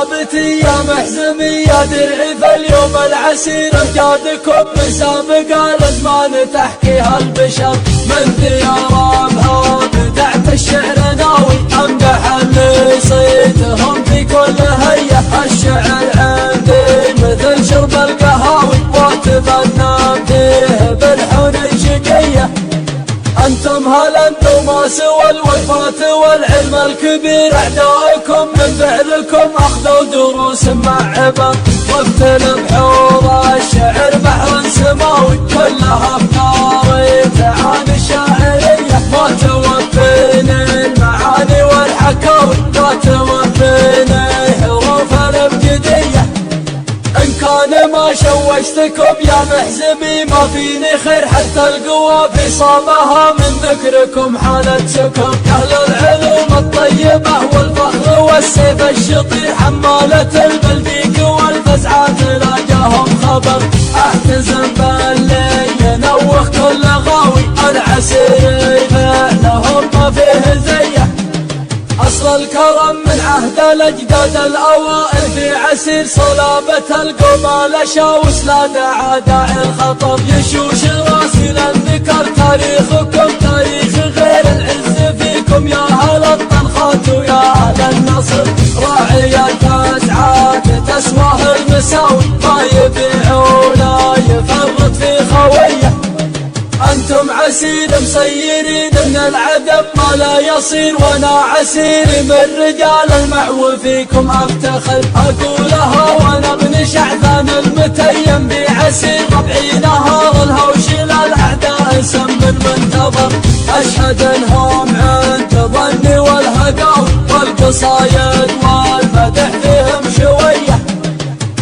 لابتي يا محزمي يا درعي فاليوم العسير امجادكم مسابقة الازمان تحكيها البشر من ديارها بدعت الشعر ناوي امدح اللي صيتهم في كل هية الشعر عندي مثل شرب القهاوي واتفنن فيه بالحنين شقية أنتم هل أنتم ما سوى الوفاة والعلم الكبير أعدائكم من فعلكم أخذوا دروس مع عبر وافتل بحور الشعر بحر سماوي كلها أفكار تعاني الشاعرية ما توفيني المعاني والحكاوي ما توفيني حروف الابجدية إن كان ما شوشتكم يا محزمي ما فيني خير حتى القوى في صامها من ذكركم حالة سكر أهل العلوم الطيبة والفخر والسيف الشطير حمالة البلديق والفزعات لا جاهم خبر احتزم باللي ينوخ كل غاوي العسير فعلهم ما فيه زيه أصل الكرم من عهد الأجداد الأوائل في عسير صلابة القمال شاوس لا داعى داعي الخطب يشوش راسي للذكر تاريخكم تاريخ غير العز فيكم يا أهل الطنخات ويا أهل النصر راعي التسعات تسواه المساوي ما يبيع ولا يفرط في خويه أنتم عسير مسيرين من العدم ما لا يصير وانا عسير من رجال المعو فيكم افتخر اقولها وانا ابن شعثان المتيم بعسير ربعي نهار الهوش للاعداء سم منتظر اشهد انهم عند ظني والهقاوي والقصايد والمدح فيهم شويه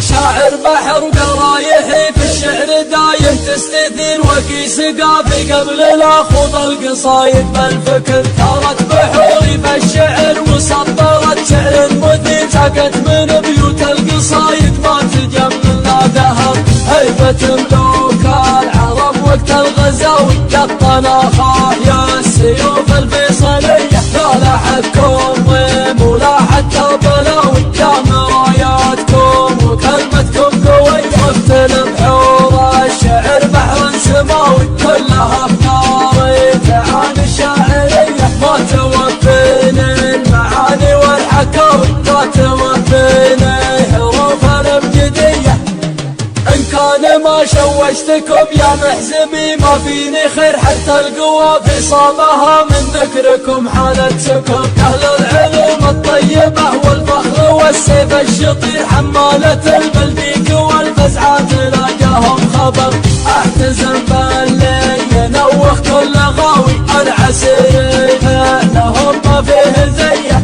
شاعر بحر قرايحي في الشعر دايم تستثير وكيس قافي قبل لا خوض القصايد بالفكر ثارت بحوري في الشعر وسطرت شعر مثير سكت من بيوت القصايد ما تجملنا ذهب هيبة ملوك العرب وقت الغزاوي للطناخة يا السيوف الفيصلية لا لاحتكم ضيم ولا حتى بلاوي يا مراياتكم وكلمتكم قوية وافتل بحور الشعر بحر سماوي كلها افكار تعاني الشاعرية ما توفيني المعاني والحكاوي ما توفيني حروف الابجدية إن كان ما شوشتكم يا محزمي ما فيني خير حتى القوى في صامها من ذكركم حالة سكر أهل العلوم الطيبة والفخر والسيف الشطير حمالة البلديق والفزعات لا جاهم خبر احتزم باللي ينوخ كل غاوي العسير فعلهم ما فيه زيه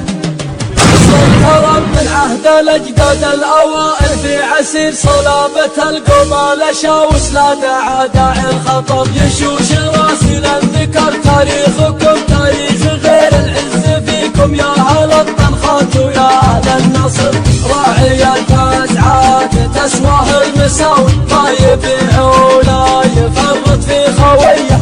الكرم من عهد الأجداد الأوائل في عسير صلابة القمال شاوس لا داعى داعي الخطب يشوش راسي للذكر تاريخكم تاريخ غير العز فيكم يا أهل الطنخات ويا أهل النصر راعي التسعات تسواه المساوي ما يبيع ولا يفرط في خويه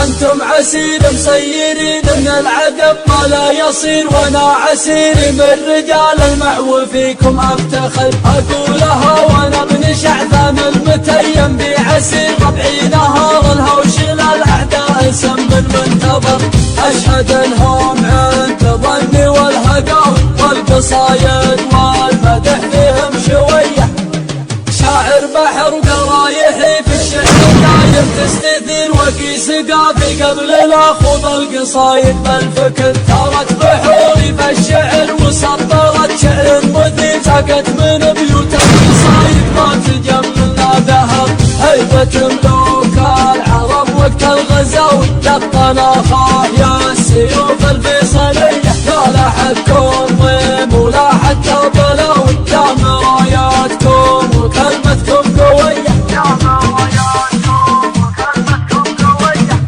أنتم عسير مسيرين من العدم ما لا يصير وانا عسير من رجال المعو فيكم افتخر اقولها وانا ابن شعثان المتيم بعسير ربعي نهار الهوش للاعداء سم منتظر اشهد انهم عند ظني والهقاوي والقصايد والمدح فيهم شويه شاعر بحر قرايحي في الشعر دايم تستثير وكيس قافي قبل لا خوض القصايد بالفكر ثارت بحوري في الشعر وسطرت شعر مثير سكت من بيوت القصايد ما تجملنا ذهب هيبة ملوك العرب وقت الغزاوي للطناخة يا السيوف الفيصلية لا لاحتكم ضيم ولا حتى بلاوي يا مراياتكم وكلمتكم قوية يا مراياتكم وكلمتكم قوية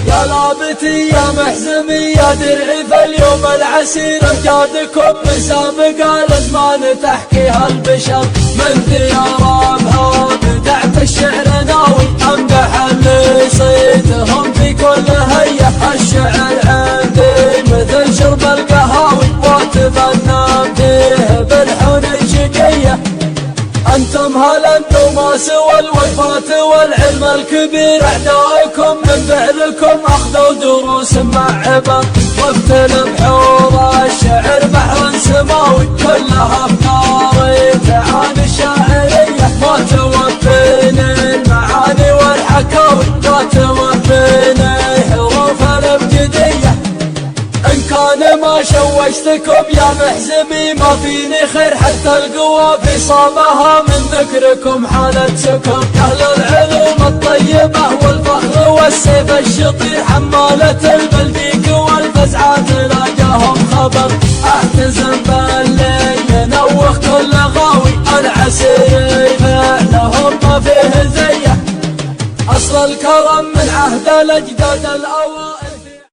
يا لابتي يا محزمي يا درعي فاليوم العسير امجادكم مسابقة الازمان تحكيها البشر من ديارها بدعت الشعر ناوي امدح اللي صيتهم في كل هية الناس والوفات والعلم الكبير، أعدائكم من فعلكم أخذوا دروس مع عبر، وافتن بحور الشعر بحر سماوي كلها أفكار تعاني الشاعرية، ما توفيني المعاني والحكاوي، ما توفيني حروف الابجدية. إن كان ما شوشتكم يا محزمي ما فيني خير، حتى القوى في صامها من ذكركم حالة سكر. أهل العلوم الطيبة والفخر والسيف الشطير، حمالة البلديك والفزعات لاقاهم خبر. اعتزم باللي ينوخ كل غاوي، العسير فعلهم ما فيه زيه، أصل الكرم من عهد الأجداد الأول.